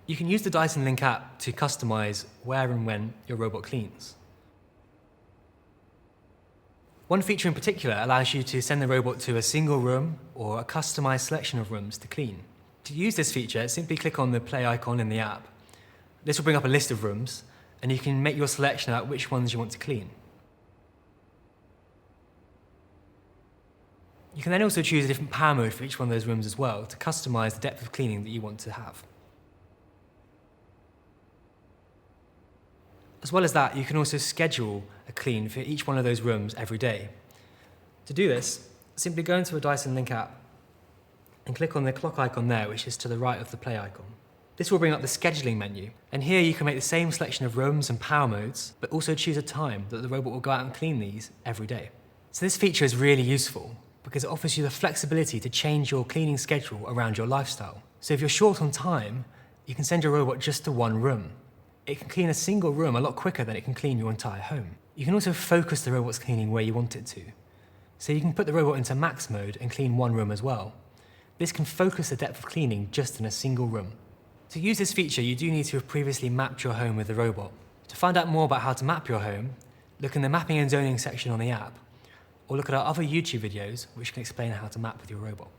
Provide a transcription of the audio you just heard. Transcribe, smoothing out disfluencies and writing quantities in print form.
You can use the Dyson Link app to customize where and when your robot cleans. One feature in particular allows you to send the robot to a single room or a customized selection of rooms to clean. To use this feature, simply click on the play icon in the app. This will bring up a list of rooms, and you can make your selection about which ones you want to clean. You can then also choose a different power mode for each one of those rooms as well to customize the depth of cleaning that you want to have. As well as that, you can also schedule a clean for each one of those rooms every day. To do this, simply go into a Dyson Link app and click on the clock icon there, which is to the right of the play icon. This will bring up the scheduling menu, and here you can make the same selection of rooms and power modes, but also choose a time that the robot will go out and clean these every day. So this feature is really useful because it offers you the flexibility to change your cleaning schedule around your lifestyle. So if you're short on time, you can send your robot just to one room. It can clean a single room a lot quicker than it can clean your entire home. You can also focus the robot's cleaning where you want it to. So you can put the robot into max mode and clean one room as well. This can focus the depth of cleaning just in a single room. To use this feature, you do need to have previously mapped your home with the robot. To find out more about how to map your home, look in the mapping and zoning section on the app, or look at our other YouTube videos which can explain how to map with your robot.